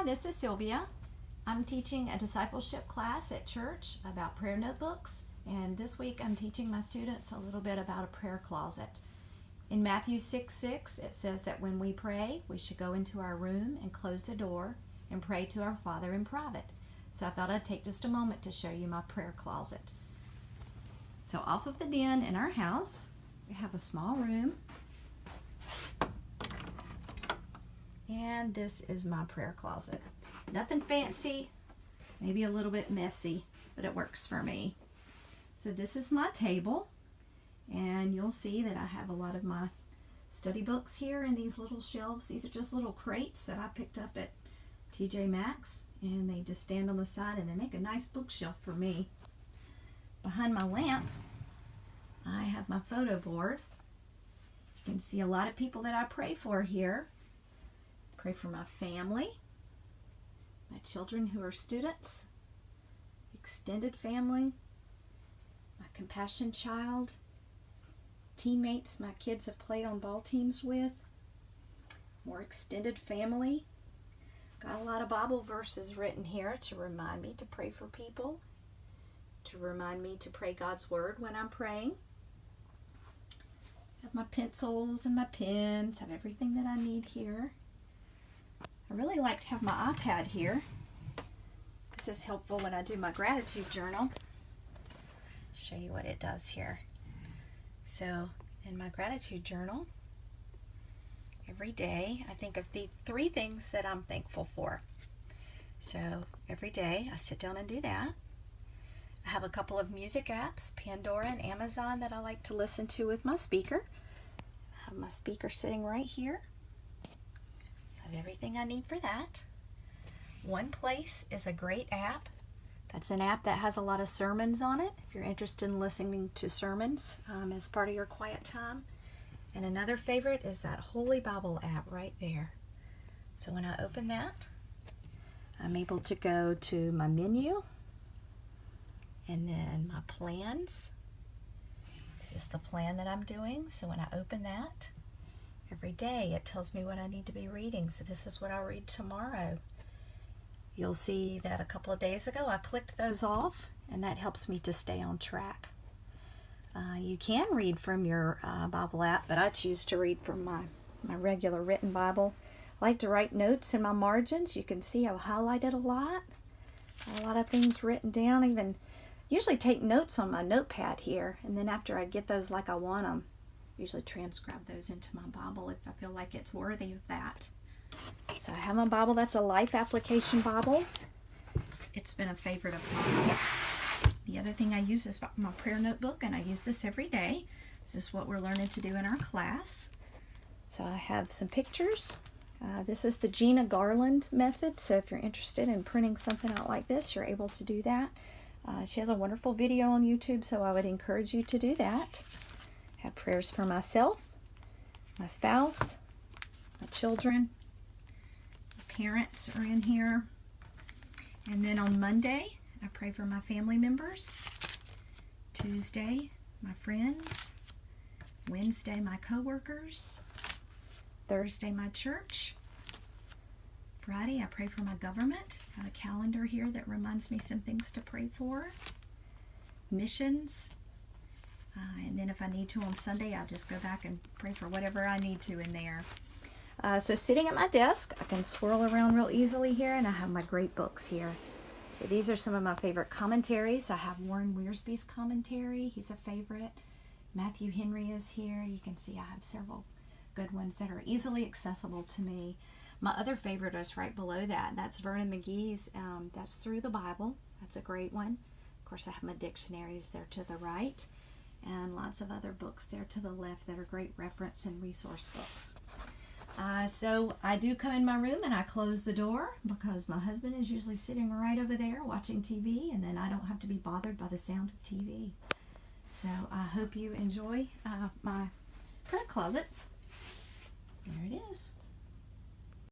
Hi, this is Sylvia. I'm teaching a discipleship class at church about prayer notebooks, and this week I'm teaching my students a little bit about a prayer closet. In Matthew 6:6, it says that when we pray, we should go into our room and close the door and pray to our Father in private. So I thought I'd take just a moment to show you my prayer closet. So off of the den in our house, we have a small room. And this is my prayer closet. Nothing fancy, maybe a little bit messy, but it works for me. So this is my table, and you'll see that I have a lot of my study books here in these little shelves. These are just little crates that I picked up at TJ Maxx, and they just stand on the side and they make a nice bookshelf for me. Behind my lamp, I have my photo board. You can see a lot of people that I pray for here. Pray for my family, my children who are students, extended family, my compassion child, teammates my kids have played on ball teams with, more extended family. Got a lot of Bible verses written here to remind me to pray for people, to remind me to pray God's word when I'm praying. Have my pencils and my pens, have everything that I need here. I really like to have my iPad here. This is helpful when I do my gratitude journal. Show you what it does here. So in my gratitude journal, every day I think of the 3 things that I'm thankful for. So every day I sit down and do that. I have a couple of music apps, Pandora and Amazon, that I like to listen to with my speaker. I have my speaker sitting right here. Everything I need for that. One Place is a great app. That's an app that has a lot of sermons on it if you're interested in listening to sermons as part of your quiet time. And another favorite is that Holy Bible app right there. So when I open that, I'm able to go to my menu and then my plans. This is the plan that I'm doing. So when I open that, every day it tells me what I need to be reading. So this is what I'll read tomorrow. You'll see that a couple of days ago I clicked those off, and that helps me to stay on track. You can read from your Bible app, but I choose to read from my regular written Bible. I like to write notes in my margins. You can see I've highlighted a lot of things written down. Even usually take notes on my notepad here, and then after I get those like I want them, usually transcribe those into my Bible if I feel like it's worthy of that. So I have my Bible. That's a Life Application Bible. It's been a favorite of mine. The other thing I use is my prayer notebook, and I use this every day. This is what we're learning to do in our class. So I have some pictures. This is the Gina Garland method. So if you're interested in printing something out like this, you're able to do that. She has a wonderful video on YouTube, so I would encourage you to do that. Have prayers for myself, my spouse, my children, my parents are in here. And then on Monday, I pray for my family members. Tuesday, my friends. Wednesday, my coworkers. Thursday, my church. Friday, I pray for my government. I have a calendar here that reminds me some things to pray for. Missions. And then if I need to on Sunday, I'll just go back and pray for whatever I need to in there. So sitting at my desk, I can swirl around real easily here, and I have my great books here. So these are some of my favorite commentaries. I have Warren Wiersbe's commentary. He's a favorite. Matthew Henry is here. You can see I have several good ones that are easily accessible to me. My other favorite is right below that. That's Vernon McGee's. That's Through the Bible. That's a great one. Of course, I have my dictionaries there to the right, and lots of other books there to the left that are great reference and resource books. So I do come in my room and I close the door because my husband is usually sitting right over there watching TV, and then I don't have to be bothered by the sound of TV. So I hope you enjoy my prayer closet. There it is.